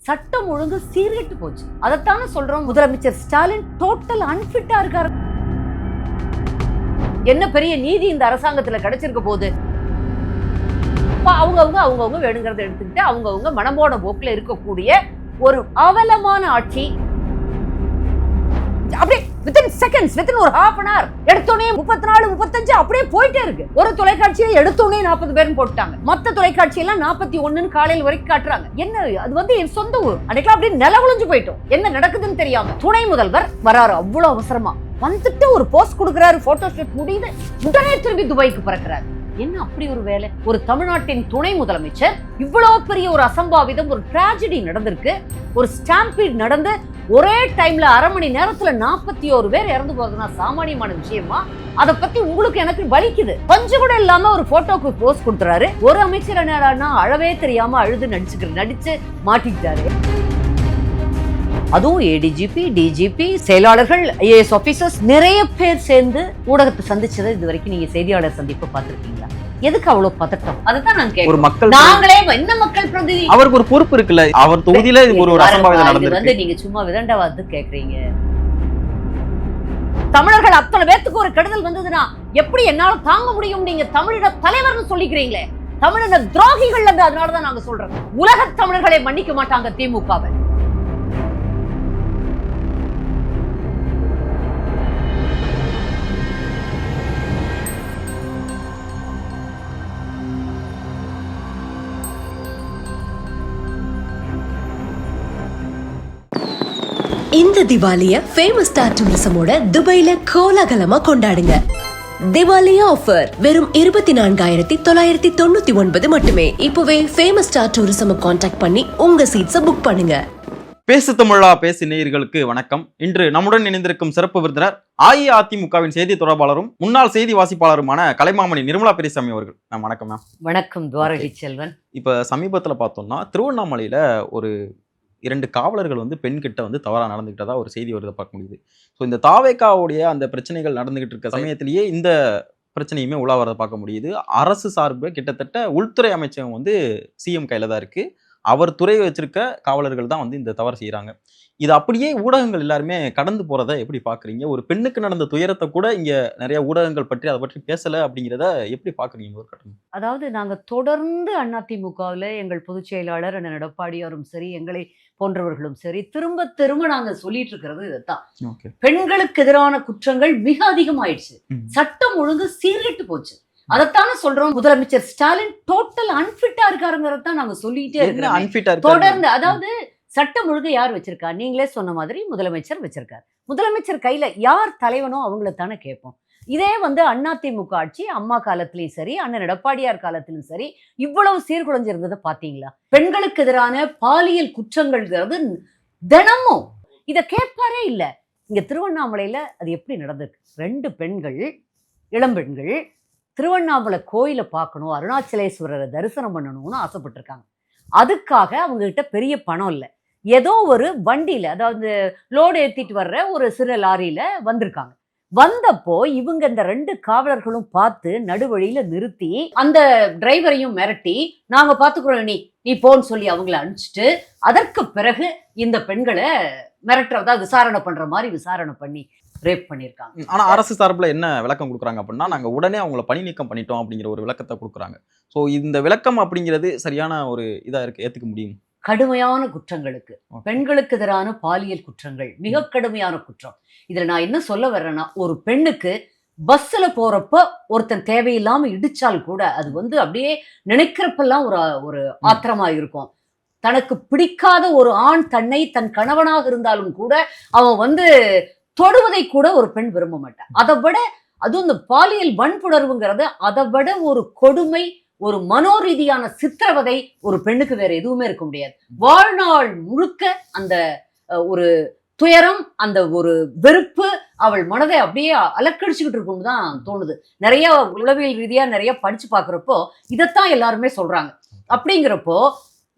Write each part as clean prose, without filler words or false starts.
சட்டம் ஒழுங்கு சீர்கெட்டு போச்சு. அதைத்தானே சொல்றோம். முதலமைச்சர் ஸ்டாலின் டோட்டல் அன்பிட்டா இருக்காரு. என்ன பெரிய நீதி இந்த அரசாங்கத்துல கிடைச்சிருக்க போது? அவங்கவுங்க வேணுங்கிறத எடுத்துக்கிட்டு அவங்கவுங்க மனமோட போக்குல இருக்கக்கூடிய ஒரு அவலமான ஆட்சி. அப்படியே within seconds, within ஒரு half an hour எடுத்தோனே 34 35 அப்படியே போயிட்டே இருக்கு. ஒரு தொலைக்காட்சியை எடுத்தோனே 40 பேரும் போட்டாங்க. மத்த தொலைக்காட்சி எல்லாம் 41 காலையில் வரைக்கும் காட்டுறாங்க. என்ன அது என் சொந்த ஊர். அன்னைக்கு அப்படியே நிலகுலைஞ்சு போயிட்டோம். என்ன நடக்குதுன்னு தெரியாம துணை முதல்வர் வராரு அவ்வளவு அவசரமா வந்துட்டு ஒரு போஸ்ட் கொடுக்குறாரு. போட்டோ ஷூட் முடியுது, உடனே திரும்பி துபாய்க்கு பறக்கிறாரு. என்ன அப்படி ஒரு வேலை? ஒரு தமிழ்நாட்டின் துணை முதலமைச்சர் இவ்வளவு பெரிய ஒரு அசம்பாவிதம், ஒரு டிராஜடி நடந்திருக்கு. ஒரு ஸ்டாம்பீட் நடந்து ஒரே டைம்ல அரை மணி நேரத்துல 41 பேர் இறந்து போறதுன்னா சாமானியமான விஷயமா? அதை பத்தி உங்களுக்கு எனக்கு வலிக்குது. கொஞ்சம் கூட இல்லாம ஒரு போட்டோக்கு போஸ்ட் கொடுத்துறாரு. ஒரு அமைச்சர் என்னடான்னா அழவே தெரியாம அழுது நடிச்சு மாட்டிக்கிட்டாரு. அதுவும் ஏடிஜிபி, டிஜிபி, செயலாளர்கள், ஐஏஎஸ் ஆபீசர்ஸ் நிறைய பேர் சேர்ந்து ஊடகத்தை சந்திச்சதை இது வரைக்கும் நீங்க செய்தியாளர் சந்திப்பு பார்த்திருக்கீங்களா? எதுக்கு அவ்வளவு பதட்டம்? அதுதான் நான் கேட்கிறேன். ஒரு மக்கள் நாங்களே என்ன மக்கள் பிரதிநிதி, அவருக்கு ஒரு பொறுப்பு இருக்குல்ல. அவர் தொகுதியில ஒரு அசம்பாவிதம் நடந்திருக்கு. நீங்க சும்மா விதண்டாவாது கேக்குறீங்க. தமிழர்கள் அத்தனை பேத்துக்கு ஒரு கெடுதல் வந்ததுன்னா எப்படி என்னால தாங்க முடியும்? நீங்க தமிழின தலைவர்னு சொல்லிக்கிறீங்களே, தமிழின துரோகிகள். அதனாலதான் நாங்க சொல்றோம், உலக தமிழர்களை மன்னிக்க மாட்டாங்க திமுகவை. இந்த திவாலிய ஃபேமஸ் ஸ்டார் டூரிசமோட துபாயில கோலாகலமா கொண்டாடுங்க. திவாலி ஆஃபர் வெறும் 24,999 மட்டுமே. இப்பவே ஃபேமஸ் ஸ்டார் டூரிசம் கான்டாக்ட் பண்ணி உங்க சீட்ஸை புக் பண்ணுங்க. பேசு தமிழா பேசு நேயர்களுக்கு வணக்கம். இன்று நம்முடன் இணைந்திருக்கும் சிறப்பு விருந்தினர் அஇஅதிமுகவின் செய்தி தொடர்பாளரும் முன்னாள் செய்தி வாசிப்பாளருமான கலைமாமணி நிர்மலா பெரியசாமி அவர்கள். வணக்கம் மேம். வணக்கம் துவாரகி செல்வன். இப்ப சமீபத்துல பார்த்தோம்னா திருவண்ணாமலையில ஒரு 2 காவலர்கள் பெண் கிட்ட தவறா நடந்துகிட்டதா ஒரு செய்தி வருதை பார்க்க முடியுது. ஸோ இந்த தாவேக்காவுடைய அந்த பிரச்சனைகள் நடந்துகிட்டு இருக்க சமயத்திலேயே இந்த பிரச்சனையுமே உலா வரதை பார்க்க முடியுது. அரசு சார்பு கிட்டத்தட்ட உள்துறை அமைச்சகம் சிஎம் கையில தான் இருக்கு. அவர் துறை வச்சிருக்க காவலர்கள் தான் இந்த தவறு செய்யறாங்க. இது அப்படியே ஊடகங்கள் எல்லாருமே கடந்து போறதை எப்படி பாக்குறீங்க? ஒரு பெண்ணுக்கு நடந்த துயரத்தை கூட இங்க நிறைய ஊடகங்கள் பற்றி அதை பற்றி பேசல அப்படிங்கிறத எப்படி பாக்குறீங்க ஒரு கட்டம்? அதாவது நாங்க தொடர்ந்து அதிமுகவில் எங்கள் பொதுச் செயலாளர் அண்ணன் எடப்பாடியாரும் சரி, எங்களை போன்றவர்களும் சரி, திரும்ப திரும்ப நாங்க சொல்லிட்டு இருக்கிறது இதைத்தான். பெண்களுக்கு எதிரான குற்றங்கள் மிக அதிகமாயிடுச்சு. சட்டம் ஒழுங்கு சீர்கெட்டு போச்சு. அதைத்தானே சொல்றோம். முதலமைச்சர் ஸ்டாலின் டோட்டல் அன்பிட்டா இருக்காருங்கிறதான் நாங்க சொல்லிட்டே இருக்கோம் தொடர்ந்து. அதாவது சட்டம் ஒழுங்கு யார் வச்சிருக்கா? நீங்களே சொன்ன மாதிரி முதலமைச்சர் வச்சிருக்காரு. முதலமைச்சர் கையில யார் தலைவனோ அவங்கள தானே கேட்போம். இதே அதிமுக ஆட்சி அம்மா காலத்திலயும் சரி, அண்ணன் எடப்பாடியார் காலத்திலும் சரி, இவ்வளவு சீர்குலைஞ்சிருந்ததை பாத்தீங்களா? பெண்களுக்கு எதிரான பாலியல் குற்றங்கள்ங்கிறது தினமும் இத கேட்பாரே இல்ல. இங்க திருவண்ணாமலையில அது எப்படி நடந்திருக்கு? 2 பெண்கள், இளம்பெண்கள் திருவண்ணாமலை கோயிலை பார்க்கணும், அருணாச்சலேஸ்வரரை தரிசனம் பண்ணணும்னு ஆசைப்பட்டிருக்காங்க. அதுக்காக அவங்க கிட்ட பெரிய பணம் இல்லை. ஏதோ ஒரு வண்டியில, அதாவது லோடு ஏற்றிட்டு வர்ற ஒரு சிறு லாரியில வந்திருக்காங்க. வந்தப்போ இவங்க இந்த 2 காவலர்களும் பார்த்து நடுவழியில நிறுத்தி அந்த டிரைவரையும் மிரட்டி, நாங்க பார்த்துக்கிறோம், நீ போன்னு சொல்லி அவங்கள அனுப்பிச்சிட்டு, அதற்கு பிறகு இந்த பெண்களை மிரட்டுறதா விசாரணை பண்ற மாதிரி விசாரணை பண்ணி ரேப் பண்ணியிருக்காங்க. ஆனா அரசு சார்பில் என்ன விளக்கம் கொடுக்குறாங்க அப்படின்னா, நாங்க உடனே அவங்கள பணி நீக்கம் பண்ணிட்டோம் அப்படிங்கிற ஒரு விளக்கத்தை கொடுக்குறாங்க. ஸோ இந்த விளக்கம் அப்படிங்கிறது சரியான ஒரு இதா இருக்கு, ஏத்துக்க முடியும்? கடுமையான குற்றங்களுக்கு, பெண்களுக்கு எதிரான பாலியல் குற்றங்கள் மிக கடுமையான குற்றம். இதுல நான் என்ன சொல்ல வர்றேன்னா, ஒரு பெண்ணுக்கு பஸ்ல போறப்ப ஒருத்தன் தேவையில்லாம இடிச்சால் கூட அது அப்படியே நினைக்கிறப்பெல்லாம் ஒரு ஆத்திரமா இருக்கும். தனக்கு பிடிக்காத ஒரு ஆண் தன்னை தன் கணவனாக இருந்தாலும் கூட அவன் தொடுவதை கூட ஒரு பெண் விரும்ப மாட்டான். அதை விட அதுவும் இந்த பாலியல் வன்புணர்வுங்கிறது அதை விட ஒரு கொடுமை, ஒரு மனோரீதியான சித்திரவதை ஒரு பெண்ணுக்கு வேற எதுவுமே இருக்க முடியாது. வாழ்நாள் முழுக்க அந்த ஒரு துயரம், அந்த ஒரு வெறுப்பு அவள் மனதை அப்படியே அலக்கடிச்சுக்கிட்டு இருக்கும்னு தான் தோணுது. நிறைய உளவியல் ரீதியா நிறைய படிச்சு பார்க்குறப்போ இதைத்தான் எல்லாருமே சொல்றாங்க. அப்படிங்கிறப்போ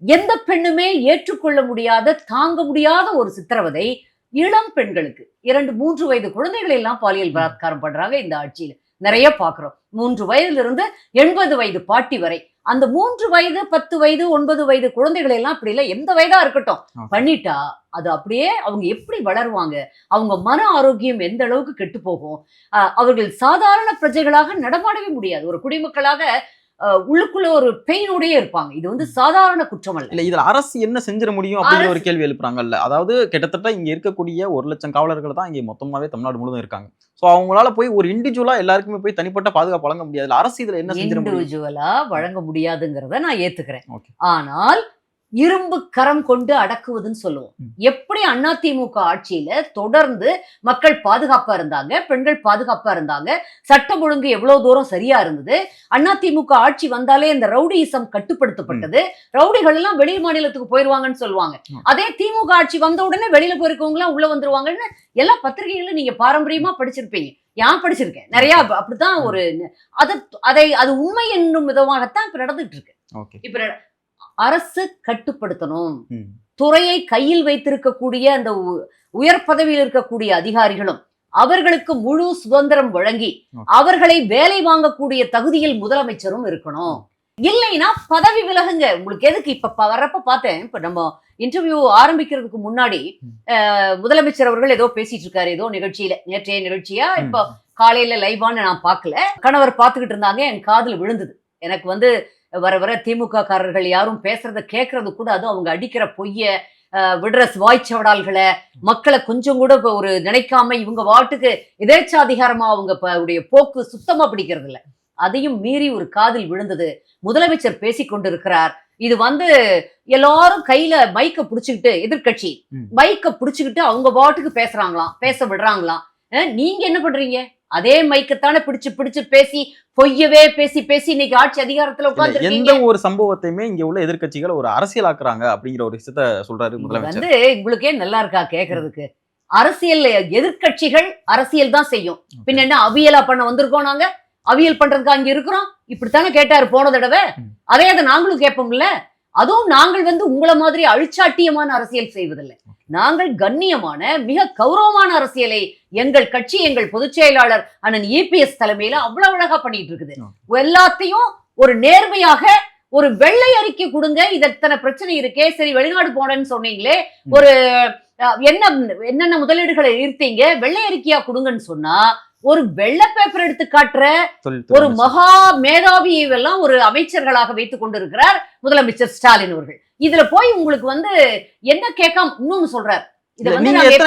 எந்த பெண்ணுமே ஏற்றுக்கொள்ள முடியாத, தாங்க முடியாத ஒரு சித்திரவதை இளம் பெண்களுக்கு, 2-3 வயது குழந்தைகளை எல்லாம் பாலியல் பலாத்காரம் பண்றாங்க இந்த ஆட்சியில. நிறைய பாக்குறோம். 3 வயதிலிருந்து 80 வயது பாட்டி வரை அந்த 3 வயது 10 வயது 9 வயது குழந்தைகளை எல்லாம் அப்படி இல்லை, எந்த வயதா இருக்கட்டும் பண்ணிட்டா அது அப்படியே அவங்க எப்படி வளருவாங்க, அவங்க மன ஆரோக்கியம் எந்த அளவுக்கு கெட்டு போகும். அவர்கள் சாதாரண பிரஜைகளாக நடமாடவே முடியாது. ஒரு குடிமக்களாக உள்ளுக்குள்ள ஒரு பெயினோடயே இருப்பாங்க. இது வந்து சாதாரண குற்றம் அல்ல. இல்ல இதுல அரசு என்ன செஞ்சிட முடியும் அப்படிங்கிற ஒரு கேள்வி எழுப்புறாங்கல்ல. அதாவது கிட்டத்தட்ட இங்க இருக்கக்கூடிய 1,00,000 காவலர்கள் தான் இங்க மொத்தமாவே தமிழ்நாடு முழுவதும் இருக்காங்க. சோ அவங்களால போய் ஒரு இண்டிவிஜுவலா எல்லாருக்குமே போய் தனிப்பட்ட பாதுகாப்பு வழங்க முடியாது. அரசு இதுல என்ன செஞ்சிட முடியும்? இண்டிவிஜுவலா வழங்க முடியாதுங்கிறத நான் ஏத்துக்கிறேன். ஆனால் இரும்பு கரம் கொண்டு அடக்குவதுன்னு சொல்லுவோம். எப்படி அதிமுக ஆட்சியில தொடர்ந்து மக்கள் பாதுகாப்பா இருந்தாங்க, பெண்கள் பாதுகாப்பா இருந்தாங்க, சட்டம் ஒழுங்கு எவ்வளவு தூரம் சரியா இருந்தது. அதிமுக ஆட்சி வந்தாலே இந்த ரவுடியிசம் கட்டுப்படுத்தப்பட்டது. ரவுடிகள் எல்லாம் வெளி மாநிலத்துக்கு போயிருவாங்கன்னு சொல்லுவாங்க. அதே திமுக ஆட்சி வந்த உடனே வெளியில போயிருக்கவங்க எல்லாம் உள்ள வந்துருவாங்கன்னு எல்லா பத்திரிகைகளும் நீங்க பாரம்பரியமா படிச்சிருப்பீங்க. நான் படிச்சிருக்கேன் நிறைய. அப்படித்தான் ஒரு அது உண்மை என்னும் விதமாகத்தான் இப்ப நடந்துட்டு இருக்கு. இப்ப அரசு கட்டுப்படுத்தணும். துறையை கையில் வைத்திருக்கக்கூடிய அந்த உயர் பதவியில் இருக்கக்கூடிய அதிகாரிகளும் அவர்களுக்கு முழு சுதந்திரம் வழங்கி அவர்களை வேலை வாங்கக்கூடிய தகுதியில் முதலமைச்சரும் இருக்கணும். இல்லைன்னா பதவி விலகுங்க. உங்களுக்கு எதுக்கு? இப்ப வர்றப்ப பார்த்தேன், இப்ப நம்ம இன்டர்வியூ ஆரம்பிக்கிறதுக்கு முன்னாடி முதலமைச்சர் அவர்கள் ஏதோ பேசிட்டு இருக்காரு, ஏதோ நிகழ்ச்சியில, நேற்றைய நிகழ்ச்சியா இப்ப காலையில லைவான்னு நான் பார்க்கல, கணவர் பார்த்துக்கிட்டு இருந்தாங்க, என் காதுல விழுந்தது. எனக்கு வந்து வர வர திமுக காரர்கள் யாரும் பேசுறத கேட்கறது கூட, அதுவும் அவங்க அடிக்கிற பொய்ய விடுற வாய்ச்சவடால்களை மக்களை கொஞ்சம் கூட ஒரு நினைக்காம இவங்க வாட்டுக்கு எதேச்சாதிகாரமா அவங்க போக்கு சுத்தமா பிடிக்கிறது இல்லை. அதையும் மீறி ஒரு காதில் விழுந்தது. முதலமைச்சர் பேசிக்கொண்டிருக்கிறார். இது வந்து எல்லாரும் கையில மைக்க புடிச்சுக்கிட்டு, எதிர்கட்சி மைக்க புடிச்சுக்கிட்டு அவங்க வாட்டுக்கு பேசுறாங்களாம், பேச விடுறாங்களாம். நீங்க என்ன பண்றீங்க? அதே மைக்கத்தானே பிடிச்சு பேசி பொய்யவே பேசி இன்னைக்கு ஆட்சி அதிகாரத்துல உட்கார்ந்து எந்த ஒரு சம்பவத்தையுமே இங்க உள்ள எதிர்க்கட்சிகள் ஒரு அரசியலாக்குறாங்க அப்படிங்கிற ஒரு விஷயத்த சொல்றாரு முதலமைச்சர். வந்து உங்களுக்கே நல்லா இருக்கா கேக்குறதுக்கு? அரசியல் எதிர்க்கட்சிகள் அரசியல் தான் செய்யும். பின்ன என்ன அவியலா பண்ண வந்திருக்கோம்? நாங்க அவியல் பண்றதுக்கு அங்க இருக்கிறோம். இப்படித்தானே கேட்டாரு போன தடவை. அதை நாங்களும் கேட்போம்ல. அதுவும் நாங்கள் வந்து உங்களை மாதிரி அழிச்சாட்டியமான அரசியல் செய்வதில்லை. நாங்கள் கண்ணியமான மிக கௌரவமான அரசியலை எங்கள் கட்சி, எங்கள் பொதுச் செயலாளர் அண்ணன் EPS தலைமையில அவ்வளவு அழகா பண்ணிட்டு இருக்குது. எல்லாத்தையும் ஒரு நேர்மையாக ஒரு வெள்ளை அறிக்கை கொடுங்க. இதற்கான பிரச்சனை இருக்கே, சரி வெளிநாடு போனேன்னு சொன்னீங்களே, ஒரு என்னென்ன முதலீடுகளை ஈர்த்தீங்க, வெள்ளை அறிக்கையா கொடுங்கன்னு சொன்னா ஒரு வெள்ளை பேப்பர் எடுத்து காட்டுற ஒரு மகா மேதாவி எல்லாம் ஒரு அமைச்சர்களாக வைத்துக் கொண்டிருக்கிறார் முதலமைச்சர் ஸ்டாலின் அவர்கள். இதுல போய் உங்களுக்கு வந்து என்ன கேட்காம இன்னொன்னு சொல்றாரு.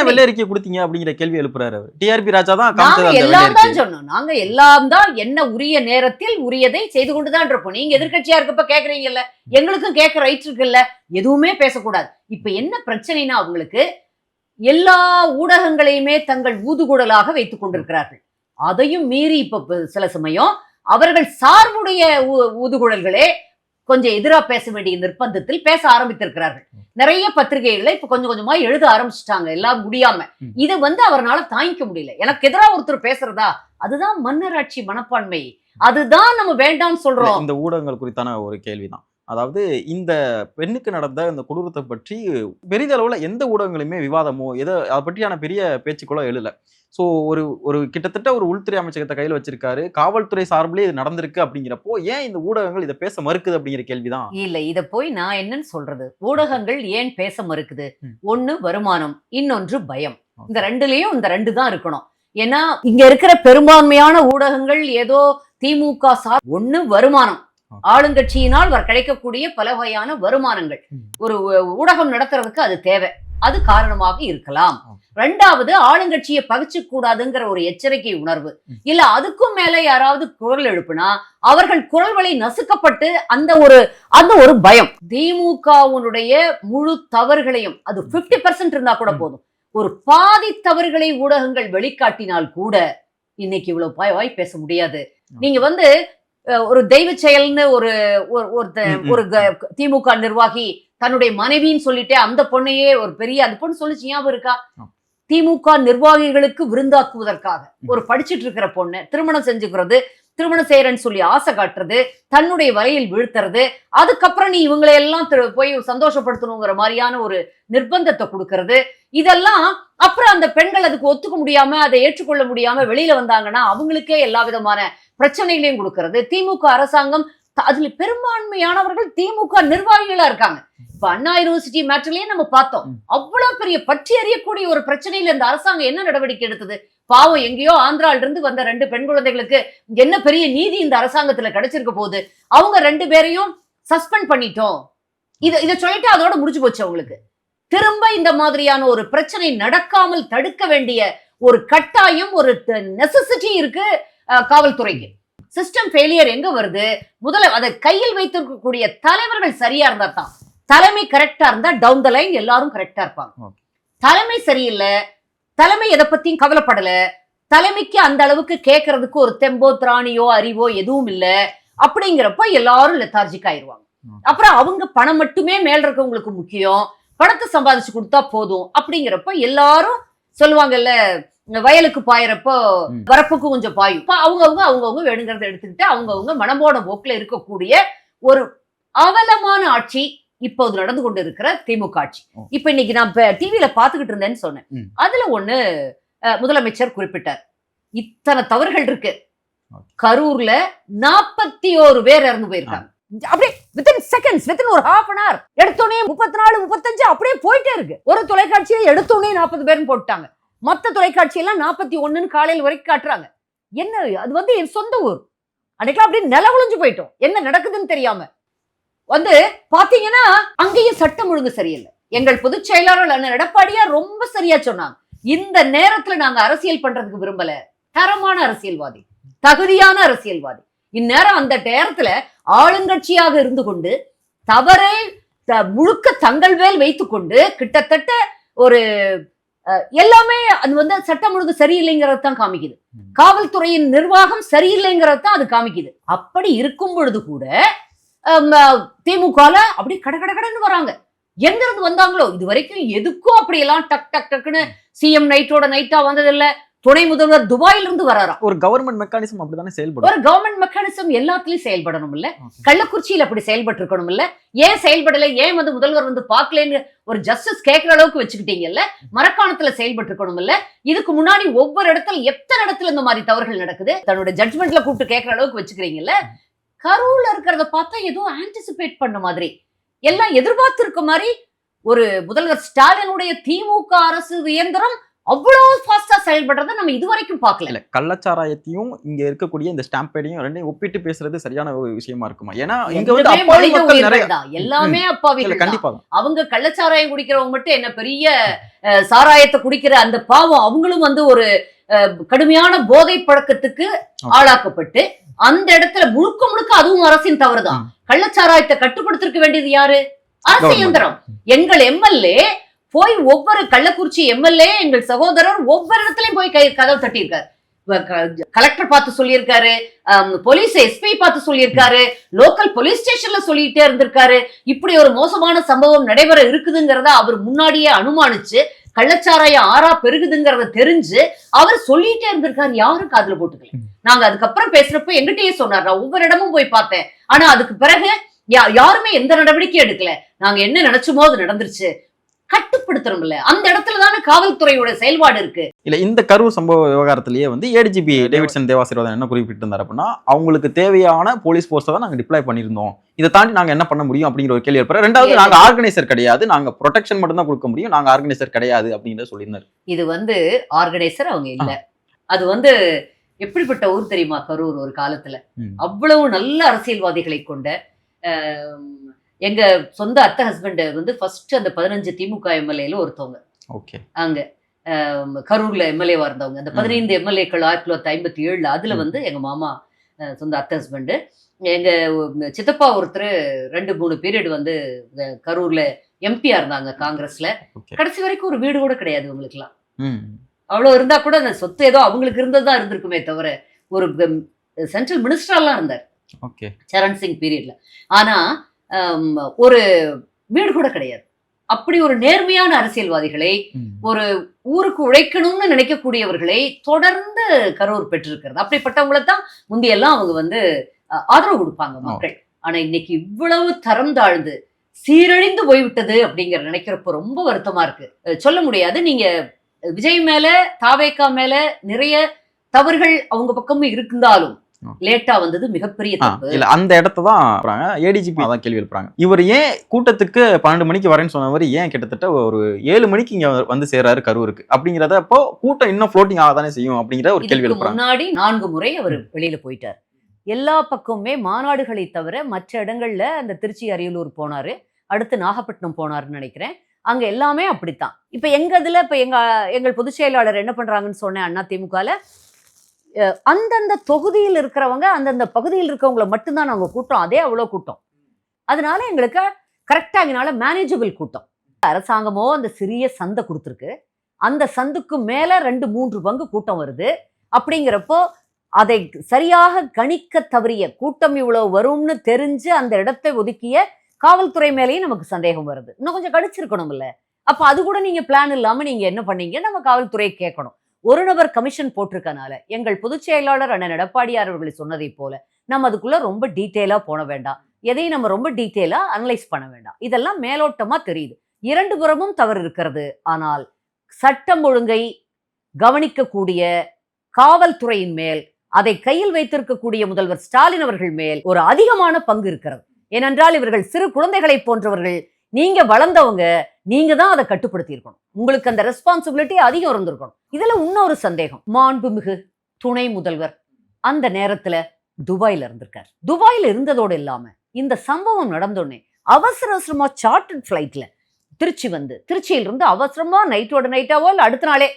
வெள்ளை அறிக்கை கொடுத்தீங்க அப்படிங்கிற கேள்வி எழுப்புறாரு. டிஆர்பி ராஜா தான் எல்லாம் தான் சொன்னோம். நாங்க எல்லாம் தான் என்ன உரிய நேரத்தில் உரியதை செய்து கொண்டுதான் இருப்போம். நீங்க எதிர்கட்சியா இருக்கப்ப கேக்குறீங்கல்ல, எங்களுக்கும் கேட்க ரைட் இருக்குல்ல, எதுவுமே பேசக்கூடாது. இப்ப என்ன பிரச்சனைனா அவங்களுக்கு எல்லா ஊடகங்களையுமே தங்கள் ஊதுகுழலாக வைத்துக் கொண்டிருக்கிறார்கள். அதையும் மீறி இப்ப சில சமயம் அவர்கள் சார்புடைய ஊதுகுழல்களே கொஞ்சம் எதிரா பேச வேண்டிய நிர்பந்தத்தில் பேச ஆரம்பித்திருக்கிறார்கள். நிறைய பத்திரிகைகளை இப்ப கொஞ்சம் கொஞ்சமா எழுத ஆரம்பிச்சுட்டாங்க, எல்லாம் முடியாம. இதை வந்து அவரால் தாங்கிக்க முடியல. எனக்கு எதிராக ஒருத்தர் பேசுறதா, அதுதான் மன்னராட்சி மனப்பான்மை, அதுதான் நம்ம வேண்டாம்னு சொல்றோம். இந்த ஊடகங்கள் குறித்தான ஒரு கேள்விதான். அதாவது இந்த பெண்ணுக்கு நடந்த இந்த கொடூரத்தை பற்றி பெரிதளவுல எந்த ஊடகங்களுமே விவாதமோ அதை பற்றியான பெரிய பேச்சுக்களோ எழுல. ஸோ ஒரு கிட்டத்தட்ட ஒரு உள்துறை அமைச்சகத்தை கையில் வச்சிருக்காரு, காவல்துறை சார்பிலே இது நடந்திருக்கு. அப்படிங்கிறப்போ ஏன் இந்த ஊடகங்கள் இதை பேச மறுக்குது அப்படிங்கிற கேள்விதான். இல்ல, இதை போய் நான் என்னன்னு சொல்றது, ஊடகங்கள் ஏன் பேச மறுக்குது? ஒண்ணு வருமானம், இன்னொன்று பயம். இந்த ரெண்டுலயும் இந்த ரெண்டு தான் இருக்கணும். ஏன்னா இங்க இருக்கிற பெரும்பான்மையான ஊடகங்கள் ஏதோ திமுக சார், ஒண்ணு வருமானம், ஆளுங்கட்சியினால் கிடைக்கக்கூடிய பல வகையான வருமானங்கள் ஒரு ஊடகம் நடத்துறதுக்கு அது தேவை, அது காரணமாக இருக்கலாம். ரெண்டாவது, ஆளுங்கட்சியை பகிச்சு கூடாதுங்கிற ஒரு எச்சரிக்கை உணர்வு. இல்ல அதுக்கும் மேல யாராவது குரல் எழுப்புனா அவர்கள் குரல் வழி நசுக்கப்பட்டு அந்த ஒரு பயம். திமுகவுடைய முழு தவறுகளையும், அது 50% இருந்தா கூட போதும், ஒரு பாதி தவறுகளை ஊடகங்கள் வெளிக்காட்டினால் கூட இன்னைக்கு இவ்வளவு வாய் பேச முடியாது. நீங்க வந்து ஒரு தெய்வ செயல்னு ஒரு திமுக நிர்வாகி தன்னுடைய மனைவின்னு சொல்லிட்டு அந்த பொண்ணையே ஒரு பெரிய அந்த பொண்ணு சொல்லிச்சு, ஞாபகம் இருக்கா? திமுக நிர்வாகிகளுக்கு விருந்தாக்குவதற்காக ஒரு படிச்சுட்டு இருக்கிற பொண்ணு திருமணம் செஞ்சுக்கிறது, திருமணம் செய்யறேன்னு சொல்லி ஆசை காட்டுறது, தன்னுடைய வலையில் வீழ்த்துறது, அதுக்கப்புறம் நீ இவங்களை எல்லாம் போய் சந்தோஷப்படுத்தணுங்கிற மாதிரியான ஒரு நிர்பந்தத்தை கொடுக்கறது, இதெல்லாம் அப்புறம் அந்த பெண்கள் அதுக்கு ஒத்துக்க முடியாம அதை ஏற்றுக்கொள்ள முடியாம வெளியில வந்தாங்கன்னா அவங்களுக்கே எல்லா விதமான பிரச்சனைகளையும் கொடுக்கறது. திமுக அரசாங்கம் அதுல பெரும்பான்மையானவர்கள் திமுக நிர்வாகிகளா இருக்காங்க. இப்ப அண்ணா யூனிவர்சிட்டி மேட்டர்லயே நம்ம பார்த்தோம். அவ்வளவு பெரிய பற்றி அறியக்கூடிய ஒரு பிரச்சனையில இந்த அரசாங்கம் என்ன நடவடிக்கை எடுத்தது? பாவம் எங்கேயோ ஆந்திரால இருந்து வந்த 2 பெண் குழந்தைகளுக்கு என்ன பெரிய நீதி இந்த அரசாங்கத்துல கிடைச்சிருக்க போகுது. அவங்க 2 பேரையும் சஸ்பெண்ட் பண்ணிட்டோம். இத சொல்லிட்டு அதோட முடிஞ்சு போச்சு அவங்களுக்கு. திரும்ப இந்த மாதிரியான ஒரு பிரச்சனை நடக்காமல் தடுக்க வேண்டிய ஒரு கட்டாயம், ஒரு நெசசிட்டி இருக்கு காவல்துறைக்கு. சிஸ்டம் ஃபெயிலியர் எங்க வருது? முதல்ல அதை கையில் வைத்திருக்கக்கூடிய தலைவர்கள் சரியா இருந்தா தான், தலைமை கரெக்டா இருந்தா டவுன் த லைன் எல்லாரும் கரெக்டா இருப்பாங்க. தலைமை சரியில்லை, தலைமை எதை பத்தியும் கவலைப்படல, தலைமைக்கு அந்த அளவுக்கு கேட்கறதுக்கு ஒரு தெம்போ திராணியோ அறிவோ எதுவும் இல்லை அப்படிங்கிறப்ப எல்லாரும் லெத்தார்ஜிக் ஆயிடுவாங்க. அப்புறம் அவங்க பணம் மட்டுமே மேல இருக்கவங்களுக்கு முக்கியம், பணத்தை சம்பாதிச்சு கொடுத்தா போதும் அப்படிங்கிறப்ப எல்லாரும் சொல்லுவாங்கல்ல, வயலுக்கு பாயிரப்போ வரப்புக்கு கொஞ்சம் பாயும். அவங்கவுங்க வேணுங்கிறத எடுத்துக்கிட்டு அவங்கவுங்க மனம்போன போக்குல இருக்கக்கூடிய ஒரு அவலமான ஆட்சி இப்போது நடந்து கொண்டு இருக்கிற திமுக ஆட்சி. இப்ப இன்னைக்கு நான் டிவியில பாத்துக்கிட்டு இருந்தேன்னு சொன்னேன். அதுல ஒண்ணு முதலமைச்சர் குறிப்பிட்டார், இத்தனை தவறுகள் இருக்கு, கரூர்ல 41 பேர் இறந்து போயிருக்காங்க. அப்படியே வித்தின் செகண்ட்ஸ், வித்தின் ஒரு ஹாஃப் அன் ஹவர் எடுத்தோடனே 34 35 அப்படியே போயிட்டே இருக்கு. ஒரு தொலைக்காட்சியில எடுத்தோடனே 40 பேர்னு போட்டாங்க, மற்ற தொலைக்காட்சியெல்லாம் 41 காலையில் வரைக்கும் காட்டுறாங்க. என்ன அது என் சொந்த ஊர். அன்னைக்கெல்லாம் அப்படியே நிலகுழிஞ்சு போயிட்டோம், என்ன நடக்குதுன்னு தெரியாம. பாத்தீங்கன்னா அங்கேயும் சட்டம் ஒழுங்கு சரியில்லை. எங்கள் பொதுச் செயலாளர் அண்ணன் எடப்பாடியார் ரொம்ப சரியா சொன்னாங்க, இந்த நேரத்துல நாங்க அரசியல் பண்றதுக்கு விரும்பல, தரமான அரசியல்வாதி, தகுதியான அரசியல்வாதி. இந்நேரம் அந்த நேரத்துல ஆளுங்கட்சியாக இருந்து கொண்டு தவறை முழுக்க தங்கள் மேல் வைத்துக் கொண்டு கிட்டத்தட்ட ஒரு எல்லாமே அது சட்டம் ஒழுங்கு சரியில்லைங்கிறது தான் காமிக்குது, காவல்துறையின் நிர்வாகம் சரியில்லைங்கிறது தான் அது காமிக்குது. அப்படி இருக்கும் பொழுது கூட திமுகல அப்படி கடன்னு வராங்க. எங்க இருந்து வந்தாங்களோ இது வரைக்கும் எதுக்கும் அப்படியெல்லாம் டக் டக் டக்குன்னு சிஎம் நைட்டோட நைட்டா வந்ததில்ல. துணை முதல்வர் துபாயில இருந்து வராரா. ஒரு கவர்மெண்ட் மெக்கானிசம் அப்படிதானே செயல்படும். ஒரு கவர்மெண்ட் மெக்கானிசம் எல்லாத்துலயும் செயல்படணும் இல்ல, கள்ளக்குறிச்சியில அப்படி செயல்பட்டு இருக்கணும் இல்ல, ஏன் செயல்படல, ஏன் முதல்வர் பார்க்கலன்னு ஒரு ஜஸ்டிஸ் கேட்கிற அளவுக்கு வச்சுக்கிட்டீங்கல்ல, மரக்காணத்துல செயல்பட்டு இருக்கணும் இல்ல. இதுக்கு முன்னாடி ஒவ்வொரு இடத்துல எத்தனை இடத்துல இந்த மாதிரி தவறுகள் நடக்குது, தன்னோட ஜட்ஜ்மெண்ட்ல கூப்பிட்டு கேட்கிற அளவுக்கு வச்சுக்கிறீங்கல்ல. கரூர்ல இருக்கிறத பார்த்தா ஏதோ ஆன்டிசிபேட் பண்ண மாதிரி, எல்லாம் எதிர்பார்த்து இருக்க மாதிரி ஒரு முதல்வர் ஸ்டாலினுடைய திமுக அரசு இயந்திரம் அவ்வளவு ஃபாஸ்டா செயல்படுறத நம்ம இதுவரைக்கும் பார்க்கல. கள்ளச்சாராயத்தையும் இங்க இருக்கக்கூடிய இந்த ஸ்டாம்பேடையும் ரெண்டையும் ஒப்பிட்டு பேசுறது சரியான ஒரு விஷயமா இருக்குமா? ஏன்னா இங்க எல்லாமே அப்பாவிகள். கண்டிப்பா அவங்க கள்ளச்சாராயம் குடிக்கிறவங்க மட்டும் என்ன பெரிய சாராயத்தை குடிக்கிற அந்த பாவம், அவங்களும் ஒரு கடுமையான போதை பழக்கத்துக்கு ஆளாக்கப்பட்டு அந்த இடத்துல முழுக்க அதுவும் அரசின் தவறுதான். கள்ளச்சாராயத்தை கட்டுப்படுத்திருக்க வேண்டியது யாரு? அரசு இயந்திரம். எங்கள் எம்எல்ஏ போய் ஒவ்வொரு கள்ளக்குறிச்சி எம்எல்ஏ எங்கள் சகோதரர் ஒவ்வொரு இடத்துலயும் போய் கதவு தட்டியிருக்காரு. கலெக்டர் பார்த்து சொல்லியிருக்காரு, போலீஸ் எஸ்பி பார்த்து சொல்லியிருக்காரு, லோக்கல் போலீஸ் ஸ்டேஷன்ல சொல்லிட்டே இருந்திருக்காரு. இப்படி ஒரு மோசமான சம்பவம் நடைபெற இருக்குதுங்கிறத அவர் முன்னாடியே அனுமானிச்சு, கள்ளச்சாராயம் ஆறா பெருகுதுங்கிறத தெரிஞ்சு அவர் சொல்லிட்டே இருந்திருக்காரு. யாரும் காதுல போட்டுக்கல. நாங்க அதுக்கப்புறம் பேசுறப்ப எங்கிட்டயே சொன்னார், நான் ஒவ்வொரு இடமும் போய் பார்த்தேன், ஆனா அதுக்கு பிறகு யாருமே எந்த நடவடிக்கையும் எடுக்கல, நாங்க என்ன நினைச்சோமோ அது நடந்துருச்சு. கட்டுப்படுத்தணும் இல்ல, அந்த இடத்துல தானே காவல்துறையோட செயல்பாடு இருக்கு. இல்ல இந்த கரூர் சம்பவ விவகாரத்திலேயே ஏடிஜிபி டேவிட்சன் தேவாசீர்வாதம் என்ன குறிப்பிட்டு இருந்தார் அப்படின்னா, அவங்களுக்கு தேவையான போலீஸ் போர்ஸை தான் நாங்க டிப்ளாய் பண்ணியிருந்தோம், இதை தாண்டி நாங்க என்ன பண்ண முடியும் அப்படிங்கிற ஒரு கேள்வி ஏற்படுற. ரெண்டாவது, நாங்க ஆர்கனைசர் கிடையாது, நாங்க ப்ரொடெக்ஷன் மட்டும் தான் கொடுக்க முடியும், நாங்க ஆர்கனைசர் கிடையாது அப்படிங்கிற சொல்லியிருந்தாரு. இது ஆர்கனைசர் அவங்க இல்ல. அது எப்படிப்பட்ட ஊர் தெரியுமா கரூர்? ஒரு காலத்துல அவ்வளவு நல்ல அரசியல்வாதிகளை கொண்ட, எங்க சொந்த அத்தை ஹஸ்பண்ட் ஃபர்ஸ்ட் அந்த 15 திமுக எம்எல்ஏல ஒருத்தவங்க. அங்க கரூர்ல எம்எல்ஏவா இருந்தவங்க. அந்த 15 எம்எல்ஏக்கள் 1957 அதுல எங்க மாமா சொந்த அத்தை ஹஸ்பண்ட். எங்க சித்தப்பா ஒருத்தர் 2-3 பீரியட் கரூர்ல எம்பியா இருந்தாங்க காங்கிரஸ்ல. கடைசி வரைக்கும் ஒரு வீடு கூட கிடையாது உங்களுக்கு எல்லாம். அவ்வளவு இருந்தா கூட அந்த சொத்து ஏதோ அவங்களுக்கு இருந்ததுதான் இருந்திருக்குமே தவிர, ஒரு சென்ட்ரல் மினிஸ்டர்லாம் இருந்தார் சரண் சிங் பீரியட்ல. ஆனா ஒரு வீடு கூட கிடையாது. அப்படி ஒரு நேர்மையான அரசியல்வாதிகளை, ஒரு ஊருக்கு உழைக்கணும்னு நினைக்கக்கூடியவர்களை தொடர்ந்து கரூர் பெற்றிருக்கிறது. அப்படிப்பட்டவங்களை தான் முந்தியெல்லாம் அவங்க வந்து ஆதரவு கொடுப்பாங்க மக்கள். ஆனா இன்னைக்கு இவ்வளவு தரம் தாழ்ந்து சீரழிந்து போய்விட்டது அப்படிங்கிற நினைக்கிறப்ப ரொம்ப வருத்தமா இருக்கு. சொல்ல முடியாது. நீங்க விஜய் மேல, தாவேகா மேல நிறைய தவறுகள் அவங்க பக்கமும் இருந்தாலும் லேட்டா வந்தது மிகப்பெரிய தப்பு. இல்ல அந்த இடத்த தான் ஏடிஜிபி தான் கேள்வி எழுப்புறாங்க. இவர் ஏன் கூட்டத்துக்கு 12 மணிக்கு வரேன்னு சொன்னவர் ஏன் கிட்டத்தட்ட ஒரு 7 மணிக்கு இங்க வந்து சேர்றாரு கரூருக்கு அப்படிங்கறத அப்போ கூட்டம் இன்னும் ஃப்ளோட்டிங் ஆகதானே செய்யும் அப்படிங்கிற ஒரு கேள்வி எழுப்புறாங்க. முன்னாடி 4 முறை அவர் வெளியில போயிட்டார். எல்லா பக்கமுமே மாநாடுகளை தவிர மற்ற இடங்கள்ல அந்த திருச்சி, அரியலூர் போனாரு, அடுத்து நாகப்பட்டினம் போனாருன்னு நினைக்கிறேன். அங்க எல்லாமே அப்படித்தான். இப்ப எங்க இதுல இப்ப எங்கள் பொதுச் செயலாளர் என்ன பண்றாங்கன்னு சொன்னேன். அதிமுகல அந்தந்த தொகுதியில் இருக்கிறவங்க, அந்தந்த பகுதியில் இருக்கவங்களை மட்டும்தான் நாங்க கூட்டம். அதே அவ்வளவு கூட்டம். அதனால எங்களுக்கு கரெக்டாகினால மேனேஜபிள் கூட்டம். அரசாங்கமோ அந்த சிறிய சந்தை கொடுத்துருக்கு. அந்த சந்துக்கு மேல 2-3 பங்கு கூட்டம் வருது. அப்படிங்கிறப்போ அதை சரியாக கணிக்க தவறிய, கூட்டம் இவ்வளவு வரும்னு தெரிஞ்சு அந்த இடத்தை ஒதுக்கிய காவல்துறை மேலேயும் நமக்கு சந்தேகம் வருது. இன்னும் கொஞ்சம் கணிச்சிருக்கணும் இல்ல? அப்ப அது கூட நீங்க பிளான் இல்லாம நீங்க என்ன பண்ணீங்க? நம்ம காவல்துறையை கேட்கணும். ஒரு நபர் கமிஷன் போட்டிருக்கனால எங்கள் பொதுச் செயலாளர் அண்ணன் எடப்பாடியார் அவர்களை சொன்னதை போல நம்ம அதுக்குள்ள ரொம்ப டீட்டெயிலா போன வேண்டாம். எதையும் நம்ம ரொம்ப டீட்டெயிலா அனலைஸ் பண்ண வேண்டாம். இதெல்லாம் மேலோட்டமா தெரியுது. 2 புறமும் தவறு இருக்கிறது. ஆனால் சட்டம் ஒழுங்கை கவனிக்கக்கூடிய காவல்துறையின் மேல், அதை கையில் வைத்திருக்கக்கூடிய முதல்வர் ஸ்டாலின் அவர்கள் மேல் ஒரு அதிகமான பங்கு இருக்கிறது. ஏனென்றால் இவர்கள் சிறு குழந்தைகளை போன்றவர்கள். நீங்க வளர்ந்தவங்க, நீங்க தான் அதை கட்டுப்படுத்தி இருக்கணும். உங்களுக்கு அந்த ரெஸ்பான்சிபிலிட்டி அதிகம் இருந்திருக்கணும். இதுல இன்னொரு சந்தேகம். மாண்புமிகு துணை முதல்வர் அந்த நேரத்துல துபாயில இருந்திருக்காரு. துபாயில இருந்ததோடு இல்லாம இந்த சம்பவம் நடந்தோடனே அவசரமா சார்ட்டர்ட் பிளைட்ல திருச்சி வந்து, திருச்சியிலிருந்து அவசரமா நைட்டோட நைட்டாவோ இல்ல அடுத்த நாளே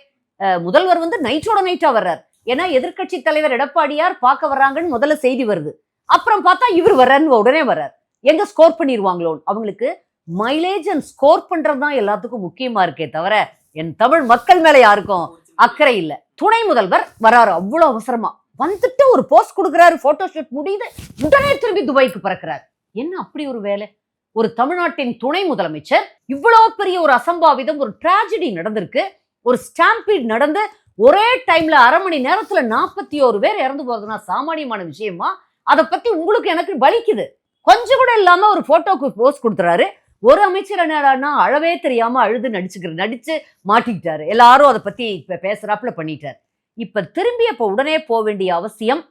முதல்வர் வந்து நைட்டோட நைட்டா வர்றார். ஏன்னா எதிர்கட்சி தலைவர் எடப்பாடியார் பார்க்க வர்றாங்கன்னு முதல்ல செய்தி வருது. அப்புறம் பார்த்தா இவர் வர்றாருன்னு உடனே வர்றார். எங்க ஸ்கோர் பண்ணிடுவாங்களோ, அவங்களுக்கு மைலேஜ் அண்ட் ஸ்கோர் பண்றதுதான் எல்லாத்துக்கும் முக்கியமா இருக்கே தவிர என் தமிழ் மக்கள் மேல யாருக்கும் அக்கறை இல்ல. துணை முதல்வர் வராரு அவ்வளவு அவசரமா வந்துட்டு ஒரு போஸ்ட் கொடுக்குறாரு, போட்டோ ஷூட் முடியுது, உடனே திரும்பி துபாய்க்கு பறக்கிறார். என்ன அப்படி ஒரு வேலை? ஒரு தமிழ்நாட்டின் துணை முதலமைச்சர், இவ்வளவு பெரிய ஒரு அசம்பாவிதம், ஒரு டிராஜடி நடந்திருக்கு, ஒரு ஸ்டாம்பீட் நடந்து ஒரே டைம்ல அரை மணி நேரத்துல 41 பேர் இறந்து போறதுன்னா சாமானியமான விஷயமா? அதை பத்தி உங்களுக்கு எனக்கு வலிக்குது. கொஞ்சம் கூட இல்லாம ஒரு போட்டோக்கு போஸ்ட் கொடுத்துறாரு. ஒரு அமைச்சர் என்னன்னா அழவே தெரியாம அழுது நடிச்சு மாட்டிக்கிட்டாரு. எல்லாரும் அதை பத்தி பேசுறாப்புல பண்ணிட்டாரு. இப்ப திரும்பி அப்ப உடனே போக வேண்டிய அவசியம்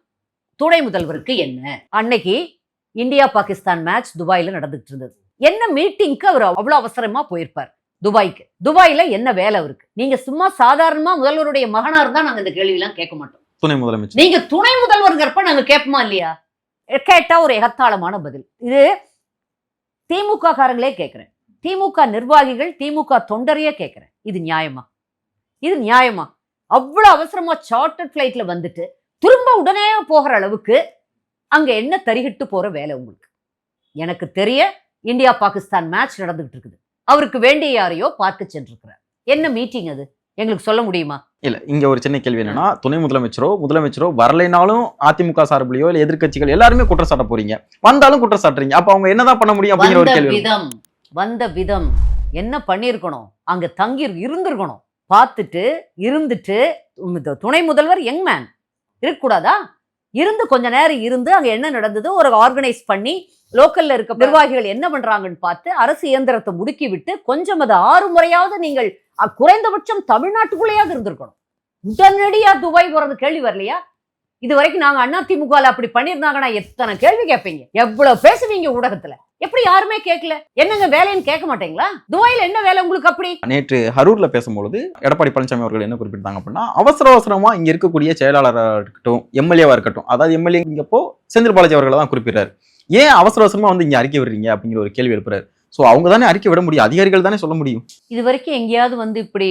துணை முதல்வருக்கு என்ன? அன்னைக்கு இந்தியா பாகிஸ்தான் மேட்ச் துபாயில நடந்துட்டு இருந்தது. என்ன மீட்டிங்க்கு அவர் அவ்வளவு அவசரமா போயிருப்பார் துபாய்க்கு? துபாயில என்ன வேலை அவருக்கு? நீங்க சும்மா சாதாரணமா முதல்வருடைய மகனா இருந்தா நாங்க இந்த கேள்வி எல்லாம் கேட்க மாட்டோம். துணை முதலமைச்சர் நீங்க துணை முதல்வர்ங்கிறப்ப நாங்க கேட்போமா இல்லையா? கேட்டா ஒரு எகத்தாளமான பதில். இது திமுக காரங்களே கேட்கிறேன், திமுக நிர்வாகிகள், திமுக தொண்டரையே கேட்கிறேன். இது நியாயமா? இது நியாயமா? அவ்வளவு அவசரமா சார்ட்டர்ட் பிளைட்ல வந்துட்டு திரும்ப உடனே போகிற அளவுக்கு அங்க என்ன தரிகிட்டு போற வேலை உங்களுக்கு? எனக்கு தெரிய இந்தியா பாகிஸ்தான் மேட்ச் நடந்துகிட்டு இருக்குது. அவருக்கு வேண்டிய யாரையோ பார்க்க சென்றிருக்கிறார். என்ன மீட்டிங் அது? எங்களுக்கு சொல்ல முடியுமா? இல்ல, இங்க ஒரு சின்ன கேள்வி என்னன்னா, துணை முதலமைச்சரோ வரலைனாலும் அதிமுக சார்பிலையோ இல்ல எதிர்கட்சிகள் எல்லாருமே குற்றச்சாட்ட போறீங்க, வந்தாலும் குற்றச்சாட்டுறீங்க. அப்ப அவங்க என்னதான் பண்ண முடியும் அப்படிங்கிற ஒரு கேள்வி. வந்த விதம் என்ன பண்ணிருக்கணும்? அங்க தங்கி இருந்திருக்கணும், பார்த்துட்டு இருந்துட்டு. துணை முதல்வர் யங் மேன் இருக்கக்கூடாதா? இருந்து கொஞ்ச நேரம் இருந்து அங்க என்ன நடந்தது ஒரு ஆர்கனைஸ் பண்ணி லோக்கல்ல இருக்க நிர்வாகிகள் என்ன பண்றாங்கன்னு பார்த்து அரசு இயந்திரத்தை முடுக்கி விட்டு கொஞ்சம் அது 6 முறையாவது நீங்கள் குறைந்தபட்சம் தமிழ்நாட்டுக்குள்ளேயாவது இருந்திருக்கணும். உடனடியா துபாய் போறது கேள்வி வரலையா? இது வரைக்கும் நாங்க அதிமுக அப்படி பண்ணிருந்தாங்கன்னா எத்தனை கேள்வி கேட்பீங்க, எவ்வளவு பேசுவீங்க ஊடகத்துல. எப்படி யாருமே கேட்கல? என்னங்க வேலைன்னு கேட்க மாட்டீங்களா? துபாயில என்ன வேலை உங்களுக்கு? அப்படி நேற்று ஹரூர்ல பேசும்பொழுது எடப்பாடி பழனிசாமி அவர்கள் என்ன குறிப்பிட்டாங்க அப்படின்னா, அவசரமா இங்க இருக்கக்கூடிய செயலாளராக இருக்கட்டும், எம்எல்ஏவா இருக்கட்டும், அதாவது எம்எல்ஏங்கப்போ செந்தில் பாலாஜி அவர்களை தான் குறிப்பிடுறாரு. ஏன் அவசரமா வந்து இங்க அறிக்கை விடுறீங்க அப்படிங்கிற ஒரு கேள்வி எழுப்புறாரு. சோ அவங்க தானே அறிக்கை விட முடியும், அதிகாரிகள் தானே சொல்ல முடியும். இது வரைக்கும் எங்கேயாவது வந்து இப்படி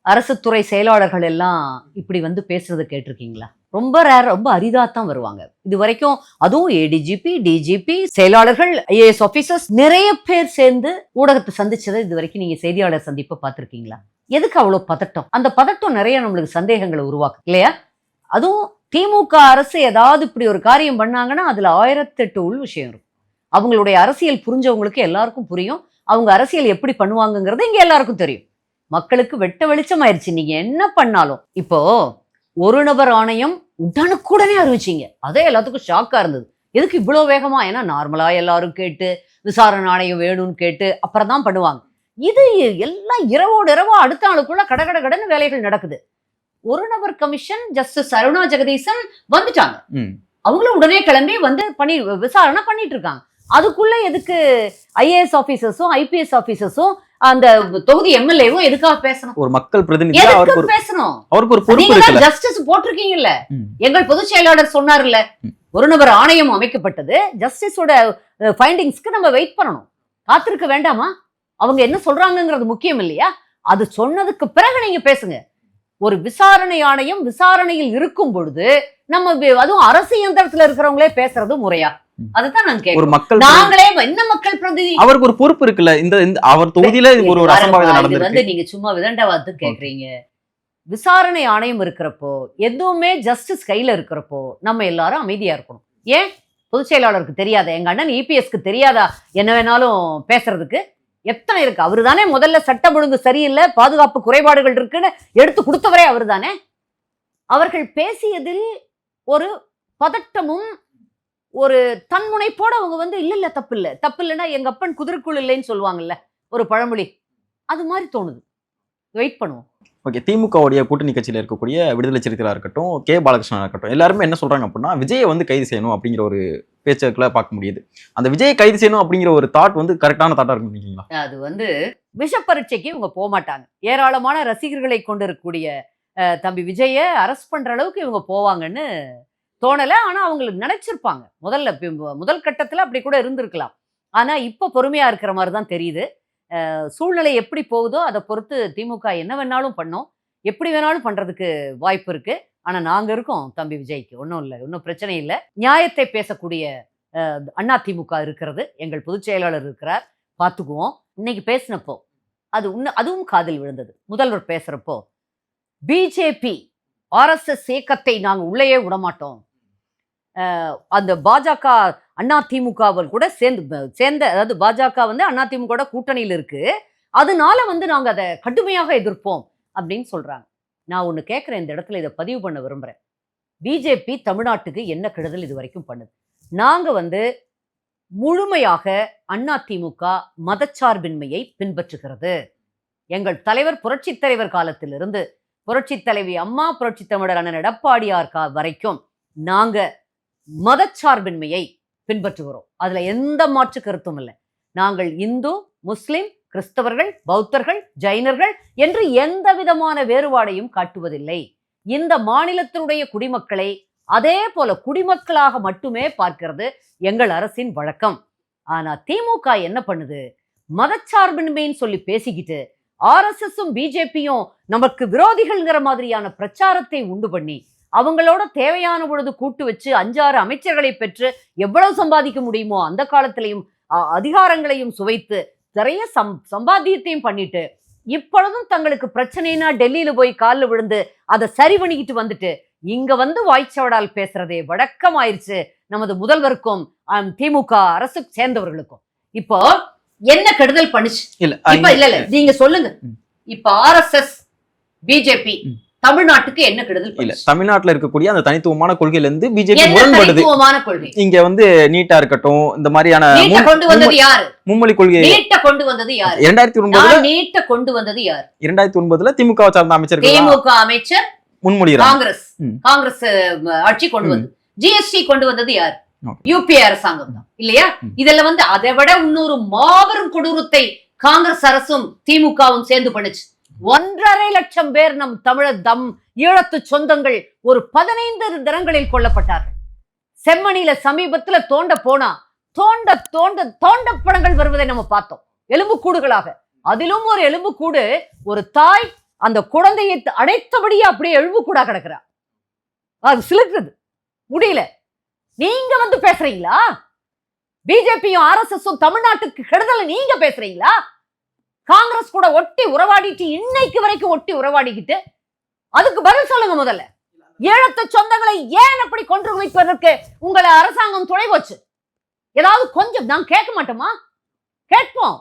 அரசு துறை செயலாளர்கள் எல்லாம் இப்படி வந்து பேசுறதை கேட்டிருக்கீங்களா? ரொம்ப ரேர், ரொம்ப அரிதாத்தான் வருவாங்க. இது வரைக்கும் அதுவும் ஏடிஜிபி, டிஜிபி, செயலாளர்கள், ஐஏஎஸ் ஆபீசர்ஸ் நிறைய பேர் சேர்ந்து ஊடகத்தை சந்திச்சதை இது வரைக்கும் நீங்க செய்தியாளர் சந்திப்பை பார்த்திருக்கீங்களா? எதுக்கு அவ்வளவு பதட்டம்? அந்த பதட்டம் நிறைய நம்மளுக்கு சந்தேகங்களை உருவாக்கும் இல்லையா? அதுவும் திமுக அரசு ஏதாவது இப்படி ஒரு காரியம் பண்ணாங்கன்னா அதுல 1008 உள் விஷயம் இருக்கும். அவங்களுடைய அரசியல் புரிஞ்சவங்களுக்கு எல்லாருக்கும் புரியும். அவங்க அரசியல் எப்படி பண்ணுவாங்கங்கிறது இங்க எல்லாருக்கும் தெரியும். மக்களுக்கு வெட்ட வெளிச்சம் ஆயிடுச்சு. நீங்க என்ன பண்ணாலும் இப்போ ஒரு நபர் ஆணையம் உடனுக்குடனே அறிவிச்சிங்க. அதே எல்லாத்துக்கும் ஷாக்கா இருந்தது. எதுக்கு இவ்வளோ வேகமா? ஏன்னா நார்மலா எல்லாரும் கேட்டு விசாரணை ஆணையம் வேணும்னு கேட்டு அப்புறம் தான் பண்ணுவாங்க. இது எல்லாம் இரவோடு இரவா அடுத்த நாளுக்குள்ள கடன்னு வேலைகள் நடக்குது. ஒரு நபர் கமிஷன் ஜஸ்டிஸ் அருணா ஜெகதீசன் வந்துட்டாங்க. அவங்களும் உடனே கிளம்பி வந்து விசாரணை பண்ணிட்டு இருக்காங்க. அதுக்குள்ள எதுக்கு ஐஏஎஸ் ஆபீசர்ஸும் ஐபிஎஸ் ஆபீசர்ஸும் அந்த தொகுதி எம்எல்ஏவும் எதுக்காக பேசணும்? ஒரு மக்கள் பிரதிநிதி பேசணும். அவருக்கு ஒரு பொறுப்பு இருக்குல்ல. ஜஸ்டிஸ் போட்டிருக்கீங்கல்ல. எங்கள் பொதுச் செயலாளர் சொன்னார்ல, ஒரு நபர் ஆணையம் அமைக்கப்பட்டது. ஜஸ்டிஸோட ஃபைண்டிங்ஸ்க்கு நம்ம வெயிட் பண்ணணும், காத்திருக்க வேண்டாமா? அவங்க என்ன சொல்றாங்கிறது முக்கியம் இல்லையா? அது சொன்னதுக்கு பிறகு நீங்க பேசுங்க. ஒரு விசாரணை ஆணையம் விசாரணையில் இருக்கும் பொழுது நம்ம அதுவும் அரசு இயந்திரத்துல இருக்கிறவங்களே பேசுறது முறையா? அதுதான் நான் கேட்கிறேன். நாங்களே என்ன மக்கள் பிரதிநிதி, அவருக்கு ஒரு பொறுப்பு இருக்குல்ல. இந்த அவர் தொகுதியில ஒரு அசம்பாவிதம் நடந்திருக்கு. நீங்க சும்மா விதண்டாவாத்து கேக்குறீங்க. விசாரணை ஆணையம் இருக்கிறப்போ, எதுவுமே ஜஸ்டிஸ் கையில இருக்கிறப்போ நம்ம எல்லாரும் அமைதியா இருக்கணும். ஏன் பொதுச் செயலாளருக்கு தெரியாத, எங்க அண்ணன் இபிஎஸ்க்கு தெரியாதா என்ன வேணாலும் பேசுறதுக்கு? எத்தனை இருக்கு. அவரு தானே முதல்ல சட்டம் ஒழுங்கு சரியில்லை, பாதுகாப்பு குறைபாடுகள் இருக்குன்னு எடுத்து கொடுத்தவரே அவரு தானே. அவர்கள் பேசியதில் ஒரு பதட்டமும் ஒரு தன்முனைப்போட அவங்க வந்து இல்ல தப்பு இல்லைன்னா எங்க அப்பன் குதிரைக்குள் இல்லைன்னு சொல்லுவாங்கல்ல ஒரு பழமொழி, அது மாதிரி தோணுது. வெயிட் பண்ணுவோம். ஓகே, திமுகவுடைய கூட்டணி கட்சியில் இருக்கக்கூடிய விடுதலை சிறுத்தைகளா இருக்கட்டும், கே பாலகிருஷ்ணனா இருக்கட்டும், எல்லாருமே என்ன சொல்றாங்க அப்படின்னா விஜயை வந்து கைது செய்யணும் அப்படிங்கிற ஒரு பேச்சுக்களை பார்க்க முடியுது. அந்த விஜயை கைது செய்யணும் அப்படிங்கிற ஒரு தாட் வந்து கரெக்டான தாட்டா இருக்கும் நினைக்கிறீங்களா? அது வந்து விஷ பரீட்சைக்கு இவங்க போக மாட்டாங்க. ஏராளமான ரசிகர்களை கொண்டிருக்கக்கூடிய தம்பி விஜயை அரெஸ்ட் பண்ற அளவுக்கு இவங்க போவாங்கன்னு தோணலை. ஆனா அவங்களுக்கு நினைச்சிருப்பாங்க. முதல் கட்டத்துல அப்படி கூட இருந்திருக்கலாம். ஆனா இப்ப பொறுமையா இருக்கிற மாதிரி தான் தெரியுது. சூழ்நிலை எப்படி போகுதோ அதை பொறுத்து திமுக என்ன வேணாலும் பண்ணோம், எப்படி வேணாலும் பண்றதுக்கு வாய்ப்பு இருக்கு. ஆனா நாங்க இருக்கோம் தம்பி விஜய்க்கு, ஒன்றும் இல்லை, ஒன்றும் பிரச்சனை இல்லை. நியாயத்தை பேசக்கூடிய அண்ணா திமுக இருக்கிறது, எங்கள் பொதுச் செயலாளர் இருக்கிறார், பார்த்துக்குவோம். இன்னைக்கு பேசினப்போ அதுவும் காதில் விழுந்தது. முதல்வர் பேசுறப்போ பிஜேபி ஆர்எஸ்எஸ் இயக்கத்தை நாங்கள் உள்ளேயே விடமாட்டோம், அந்த பாஜக அண்ணா திமுகவில் கூட சேர்ந்த அதாவது பாஜக வந்து அண்ணா திமுக கூட்டணியில் இருக்கு, அதனால வந்து நாங்க அதை கடுமையாக எதிர்ப்போம் அப்படின்னு சொல்றாங்க. நான் ஒண்ணு கேட்கிறேன், இந்த இடத்துல இதை பதிவு பண்ண விரும்புறேன். பிஜேபி தமிழ்நாட்டுக்கு என்ன கெடுதல் இது வரைக்கும் பண்ணுது? நாங்க வந்து முழுமையாக அண்ணா திமுக மதச்சார்பின்மையை பின்பற்றுகிறது. எங்கள் தலைவர் புரட்சி தலைவர் காலத்திலிருந்து புரட்சி தலைவி அம்மா, புரட்சி தமிழர் அண்ணன் எடப்பாடியார் வரைக்கும் நாங்க மதச்சார்பின்மையை பின்பற்றுகிறோம். அதுல எந்த மாற்று கருத்தும் இல்லை. நாங்கள் இந்து, முஸ்லிம், கிறிஸ்தவர்கள், பௌத்தர்கள், ஜைனர்கள் என்று எந்த விதமான வேறுபாடையும் காட்டுவதில்லை. இந்த மாநிலத்தினுடைய குடிமக்களை அதே போல குடிமக்களாக மட்டுமே பார்க்கிறது எங்கள் அரசின் வழக்கம். ஆனா திமுக என்ன பண்ணுது? மதச்சார்பின்மைன்னு சொல்லி பேசிக்கிட்டு ஆர்எஸ்எஸும் பிஜேபியும் நமக்கு விரோதிகள்ங்கிற மாதிரியான பிரச்சாரத்தை உண்டு பண்ணி அவங்களோட தேவையான பொழுது கூட்டு வச்சு 5-6 அமைச்சர்களை பெற்று எவ்வளவு சம்பாதிக்க முடியுமோ அந்த காலத்திலையும் அதிகாரங்களையும் சுவைத்து நிறைய சம்பாத்தியத்தையும் பண்ணிட்டு இப்பொழுதும் தங்களுக்கு பிரச்சனைனா டெல்லியில போய் காலில் விழுந்து அதை சரி பண்ணிக்கிட்டு வந்துட்டு இங்க வந்து வாய்ச்சவடால் பேசுறதே வழக்கமாயிருச்சு நமது முதல்வருக்கும் திமுக அரசு சேர்ந்தவர்களுக்கும். இப்போ என்ன கெடுதல் பண்ணுச்சு? இல்ல நீங்க சொல்லுங்க. இப்ப ஆர்எஸ்எஸ் பிஜேபி தமிழ்நாட்டுக்கு என்ன கெடுதல்? இல்ல, தமிழ்நாட்டுல இருக்கக்கூடிய அந்த தனித்துவமான கொள்கையில இருந்து பிஜேபி முரண்படுது. இங்க வந்து நீட்டா இருக்கட்டும், இந்த மாதிரியான கொண்டு வந்தது யாரு? மும்மொழி கொள்கை நீட்ட கொண்டு வந்தது யாரு? 2009 நீட்ட கொண்டு வந்தது யாரு? 2009 திமுக சார்ந்த அமைச்சர், திமுக அமைச்சர் முன்மொழிகிறார். காங்கிரஸ் ஆட்சி கொண்டு வந்து ஜிஎஸ்டி கொண்டு வந்தது யாரு? யூபிஏ அரசாங்கம் தான் இல்லையா? இதுல வந்து அதை விட இன்னொரு மாபெரும் கொடூரத்தை காங்கிரஸ் அரசும் திமுகவும் சேர்ந்து பண்ணுச்சு. 1.5 லட்சம் பேர் நம் தமிழர் ஈழத்து சொந்தங்கள் ஒரு 15 தினங்களில் கொல்லப்பட்டார்கள். செம்மணியில சமீபத்துல தோண்ட படங்கள் வருவதை நம்ம பார்த்தோம், எலும்புக்கூடுகளாக. அதிலும் ஒரு எலும்புக்கூடு, ஒரு தாய் அந்த குழந்தையை அடைத்தபடியே அப்படியே எலும்புக்கூடா கிடக்குறா. அது சிலுக்குது, முடியல. நீங்க வந்து பேசுறீங்களா? பிஜேபியும் ஆர்எஸ்எஸும் தமிழ்நாட்டுக்கு கெடுதல் நீங்க பேசுறீங்களா? காங்கிரஸ் கூட ஒட்டி உறவாடிட்டு இன்னைக்கு வரைக்கும் ஒட்டி உறவாடிக்கிட்டு அதுக்கு பதில் சொல்லுங்க. முதல்ல ஈழத்து சொந்தங்களை ஏன் அப்படி கொன்று வைப்பதற்கு உங்களை அரசாங்கம் துணை போச்சு? ஏதாவது கொஞ்சம் நான் கேட்க மாட்டோமா? கேட்போம்.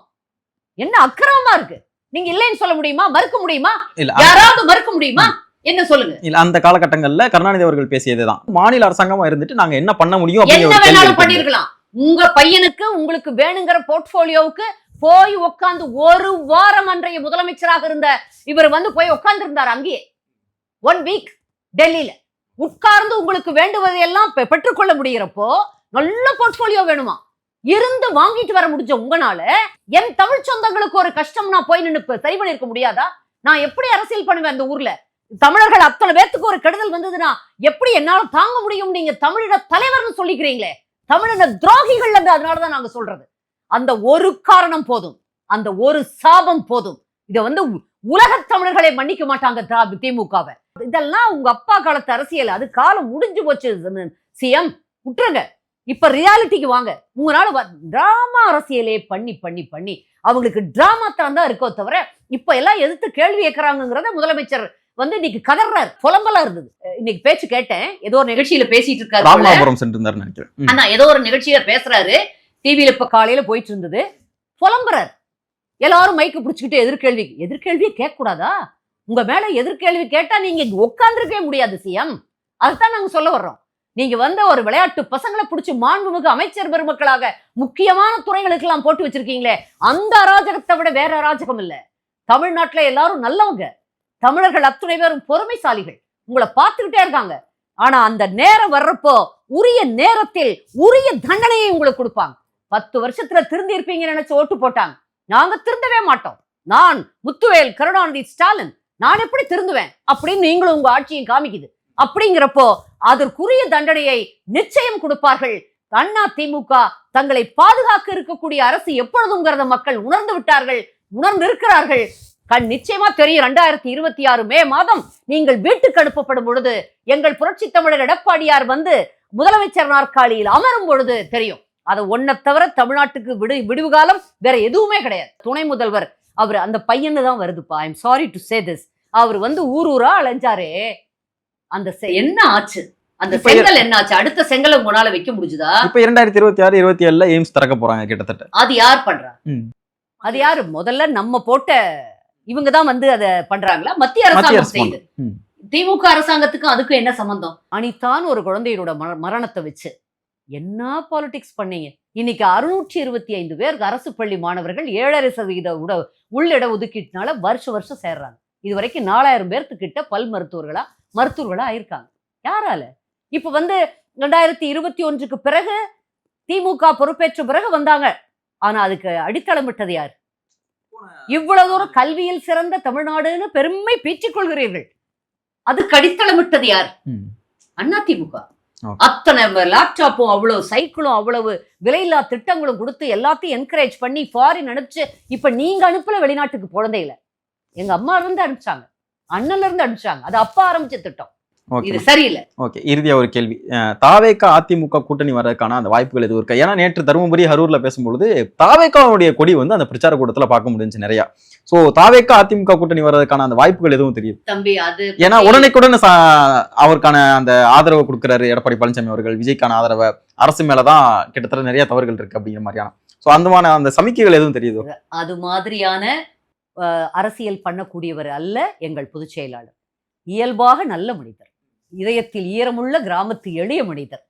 என்ன அக்கிரமமா இருக்கு. நீங்க இல்லைன்னு சொல்ல முடியுமா? மறுக்க முடியுமா? இல்ல யாராவது மறுக்க முடியுமா? என்ன சொல்லுங்க. இல்ல அந்த காலகட்டங்கள்ல கருணாநிதி அவர்கள் பேசியதுதான் மாநில அரசாங்கமா இருந்துட்டு நாங்க என்ன பண்ண முடியும் என்ன வேணாலும் பண்ணிருக்கலாம். உங்க பையனுக்கு உங்களுக்கு வேணுங்கிற போர்ட்போலியோவுக்கு போய் உட்கார்ந்து ஒரு வாரம் அன்றைய முதலமைச்சராக இருந்த இவர் வந்து போய் உட்கார்ந்து இருந்தார் அங்கேயே 1 வீக் டெல்லியில உட்கார்ந்து உங்களுக்கு வேண்டுவதையெல்லாம் பெற்றுக்கொள்ள முடிகிறப்போ நல்ல போர்ட்போலியோ வேணுமா இருந்து வாங்கிட்டு வர முடிஞ்ச உங்களால என் தமிழ் சொந்தங்களுக்கு ஒரு கஷ்டம் நான் போய் நின்று சரி பண்ணிருக்க முடியாதா? நான் எப்படி அரசியல் பண்ணுவேன் அந்த ஊர்ல? தமிழர்கள் அத்தனை பேத்துக்கு ஒரு கெடுதல் வந்ததுன்னா எப்படி என்னால தாங்க முடியும்? நீங்க தமிழின தலைவர்னு சொல்லிக்கிறீங்களே, தமிழின துரோகிகள் என்று அதனாலதான் நாங்க சொல்றது. அந்த ஒரு காரணம் போதும், அந்த ஒரு சாபம் போதும். இத வந்து உலக தமிழர்களை மன்னிக்க மாட்டாங்க திமுகவை. இதெல்லாம் உங்க அப்பா காலத்து அரசியல், அது காலம் முடிஞ்சு போச்சு. சிஎம் விட்டுருங்க, இப்ப ரியாலிட்டிக்கு வாங்க. உங்களால டிராமா அரசியலே பண்ணி பண்ணி பண்ணி அவங்களுக்கு டிராமா தான் இருக்கோ தவிர இப்ப எல்லாம் எதிர்த்து கேள்வி கேட்கறாங்கிறத முதலமைச்சர் வந்து இன்னைக்கு கதறாரு, புலம்பலா இருந்தது. இன்னைக்கு பேச்சு கேட்டேன், ஏதோ ஒரு நிகழ்ச்சியில பேசிட்டு இருக்காரு, ராமநாதபுரம் சென்றிருந்தாரு நினைக்கிறேன். ஆனா ஏதோ ஒரு நிகழ்ச்சியில பேசுறாரு, டிவியில இப்ப காலையில போயிட்டு இருந்தது, புலம்புறாரு. எல்லாரும் மைக்கு பிடிச்சுக்கிட்டு எதிர்கேள்வியே கேட்க கூடாதா? உங்க மேல எதிர்கேள்வி கேட்டா நீங்க உட்கார்ந்துருக்கவே முடியாது சிஎம். அதுதான் நாங்க சொல்ல வர்றோம். நீங்க வந்து ஒரு விளையாட்டு பசங்களை பிடிச்சி மாண்புமிகு அமைச்சர் பெருமக்களாக முக்கியமான துறைகளுக்கு எல்லாம் போட்டு வச்சிருக்கீங்களே, அந்த அராஜகத்தை விட வேற அராஜகம் இல்ல. தமிழ்நாட்டுல எல்லாரும் நல்லவங்க, தமிழர்கள் அத்துணை பேரும் பொறுமைசாலிகள், உங்களை பார்த்துக்கிட்டே இருக்காங்க. ஆனா அந்த நேரம் வர்றப்போ உரிய நேரத்தில் உரிய தண்டனையை உங்களுக்கு கொடுப்பாங்க. 10 வருஷத்துல திருந்தி இருப்பீங்கன்னு நினைச்சு ஓட்டு போட்டாங்க. நாங்க திருந்தவே மாட்டோம். நான் முத்துவேல் கருணாநிதி ஸ்டாலின், நான் எப்படி திருந்துவேன் அப்படின்னு நீங்களும் உங்க ஆட்சியும் காமிக்குது. அப்படிங்கிறப்போ அதற்குரிய தண்டனையை நிச்சயம் கொடுப்பார்கள். அண்ணா திமுக தங்களை பாதுகாக்க இருக்கக்கூடிய அரசு எப்பொழுதுங்கிறத மக்கள் உணர்ந்து விட்டார்கள், உணர்ந்து இருக்கிறார்கள். நிச்சயமா தெரியும். 2026 மே மாதம் நீங்கள் வீட்டுக்கு அனுப்பப்படும் பொழுது, எங்கள் புரட்சி தமிழர் எடப்பாடியார் வந்து முதலமைச்சர் நாற்காலியில் அமரும் பொழுது தெரியும். அதை ஒன்ன தவிர தமிழ்நாட்டுக்கு விடுவு காலம் வேற எதுவுமே கிடையாது. துணை முதல்வர் அவர் அந்த பையன்னு தான் வருதுப்பா. I am sorry to say this. அவர் வந்து ஊரா அலைஞ்சாரே, அந்த என்ன ஆச்சு? அந்த செங்கல் என்ன ஆச்சு? அடுத்த செங்கலை உங்களால வைக்க முடிஞ்சுதா? இப்ப 2026 27ல எய்ம்ஸ் திறக்க போறாங்க கிட்டத்தட்ட. அது யார் பண்றா? அது யாரு? முதல்ல நம்ம போட்ட இவங்கதான் வந்து அதை பண்றாங்களா? மத்திய அரசாங்கம் செய்யுது. திமுக அரசாங்கத்துக்கும் அதுக்கும் என்ன சம்பந்தம்? அனிதான் ஒரு குழந்தையோட மரணத்தை வச்சு என்ன பாலிடிக்ஸ் பண்ணீங்க? இன்னைக்கு 625 பேர் அரசு பள்ளி மாணவர்கள் 7.5% உள்ளிட ஒதுக்கீட்டுனால வருஷம் சேர்றாங்க. இது வரைக்கும் 4000 பேர்த்துக்கிட்ட பல் மருத்துவர்களா ஆயிருக்காங்க. யாரால? இப்ப வந்து 2021க்கு பிறகு திமுக பொறுப்பேற்ற பிறகு வந்தாங்க. ஆனா அதுக்கு அடித்தளமிட்டது யார்? இவ்வளவு தூரம் கல்வியில் சிறந்த தமிழ்நாடுன்னு பெருமை பீச்சிக் கொள்கிறீர்கள். அதுக்கு அடித்தளமிட்டது யார்? அண்ணா திமுக. அத்தனை லேப்டாப்பும் அவ்வளவு சைக்கிளும் அவ்வளவு விலையில்லா திட்டங்களும் கொடுத்து எல்லாத்தையும் என்கரேஜ் பண்ணி ஃபாரின் அனுப்பிச்சு, இப்ப நீங்க அனுப்பல வெளிநாட்டுக்கு குழந்தையில. எங்க அம்மா இருந்து அனுப்பிச்சாங்க, அண்ணன்ல இருந்து அனுப்பிச்சாங்க. அது அப்பா ஆரம்பிச்ச திட்டம். இது சரியில்லை. ஓகே, இறுதியா ஒரு கேள்வி. தாவேகா அதிமுக கூட்டணி வர்றதுக்கான அந்த வாய்ப்புகள் எதுவும் இருக்கா? ஏன்னா நேற்று தருமபுரி ஹரூர்ல பேசும்பொழுது தாவேகாவுடைய கொடி வந்து அந்த பிரச்சார கூட்டத்துல பார்க்க முடிஞ்சு நிறைய. சோ தாவேகா அதிமுக கூட்டணி வர்றதுக்கான அந்த வாய்ப்புகள் எதுவும் தெரியுது தம்பி? அது ஏன்னா உடனேக்குடன் அவருக்கான அந்த ஆதரவு கொடுக்கிறாரு எடப்பாடி பழனிசாமி அவர்கள். விஜய்க்கான ஆதரவை அரசு மேலதான் கிட்டத்தட்ட நிறைய தவறுகள் இருக்கு அப்படிங்கிற மாதிரியான அந்த சமிக்கைகள் எதுவும் தெரியுது? அது மாதிரியான அரசியல் பண்ணக்கூடியவர் அல்ல எங்கள் பொதுச் செயலாளர். இயல்பாக நல்ல மனிதர், இதயத்தில் ஈரமுள்ள கிராமத்து எளிய மனிதர்.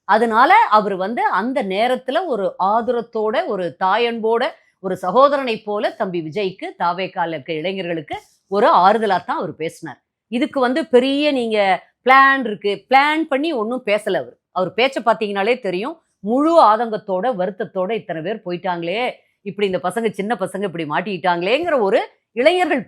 அதனால அவர் வந்து அந்த நேரத்துல ஒரு ஆதரத்தோட, ஒரு தாயன்போட, ஒரு சகோதரனை போல தம்பி விஜய்க்கு, தாவேகால இருக்க இளைஞர்களுக்கு ஒரு ஆறுதலா தான் அவர் பேசினார். இதுக்கு வந்து பெரிய நீங்க பிளான் பண்ணி ஒன்றும் பேசல. அவர் பேச்ச பார்த்தீங்கன்னாலே தெரியும். முழு ஆதங்கத்தோட வருத்தத்தோட இத்தனை பேர் போயிட்டாங்களே, இப்படி இந்த பசங்க சின்ன பசங்க இப்படி மாட்டிக்கிட்டாங்களேங்கிற ஒரு இளைஞர்கள்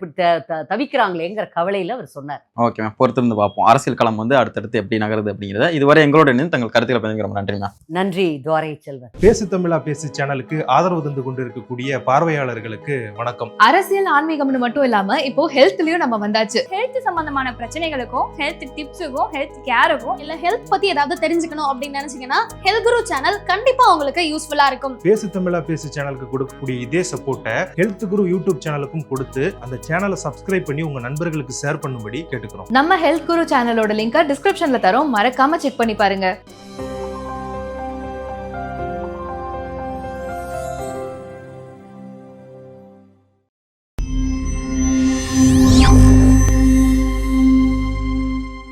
தவிக்கிறாங்களேங்கிற கவலையில அவர் சொன்னார். ஓகே, பொறுத்திருந்து பார்ப்போம் அரசியல் களம் வந்து அடுத்தடுத்து எப்படி நகருது அப்படிங்கிறத. இதுவரை எங்களோட இணைந்து தங்கள் கருத்துக்களை பகிர்ந்து நன்றிங்க. நன்றி துவாரை செல்வன். பேசு தமிழா பேசு சேனலுக்கு ஆதரவு தந்து கொண்டிருக்கக்கூடிய பார்வையாளர்களுக்கு வணக்கம். அரசியல் ஆன்மீகம்னு மட்டும் இல்லாம இப்போ ஹெல்த்லயும் நம்ம வந்தாச்சு. ஹெல்த் சம்பந்தமான பிரச்சனைகளுக்கும், ஹெல்த் டிப்ஸுக்கும், ஹெல்த் கேருக்கும், இல்ல ஹெல்த் பத்தி ஏதாவது தெரிஞ்சுக்கணும் அப்படின்னு நினைச்சீங்கன்னா ஹெல்த் குரு சேனல் கண்டிப்பா உங்களுக்கு யூஸ்ஃபுல்லா இருக்கும். பேசு தமிழா பேசு சேனலுக்கு கொடுக்கக்கூடிய இதே சப்போர்ட்டை ஹெல்த் குரு யூடியூப் சேனலுக்கும் கொடுத்து அந்த சேனலை சப்ஸ்கிரைப் பண்ணி உங்க நண்பர்களுக்கு ஷேர் பண்ணும்படி கேட்டுக்கிறோம். நம்ம ஹெல்த் குரு சேனலோட லிங்கை டிஸ்கிரிப்ஷன்ல தரோம், மறக்காம செக் பண்ணி பாருங்க.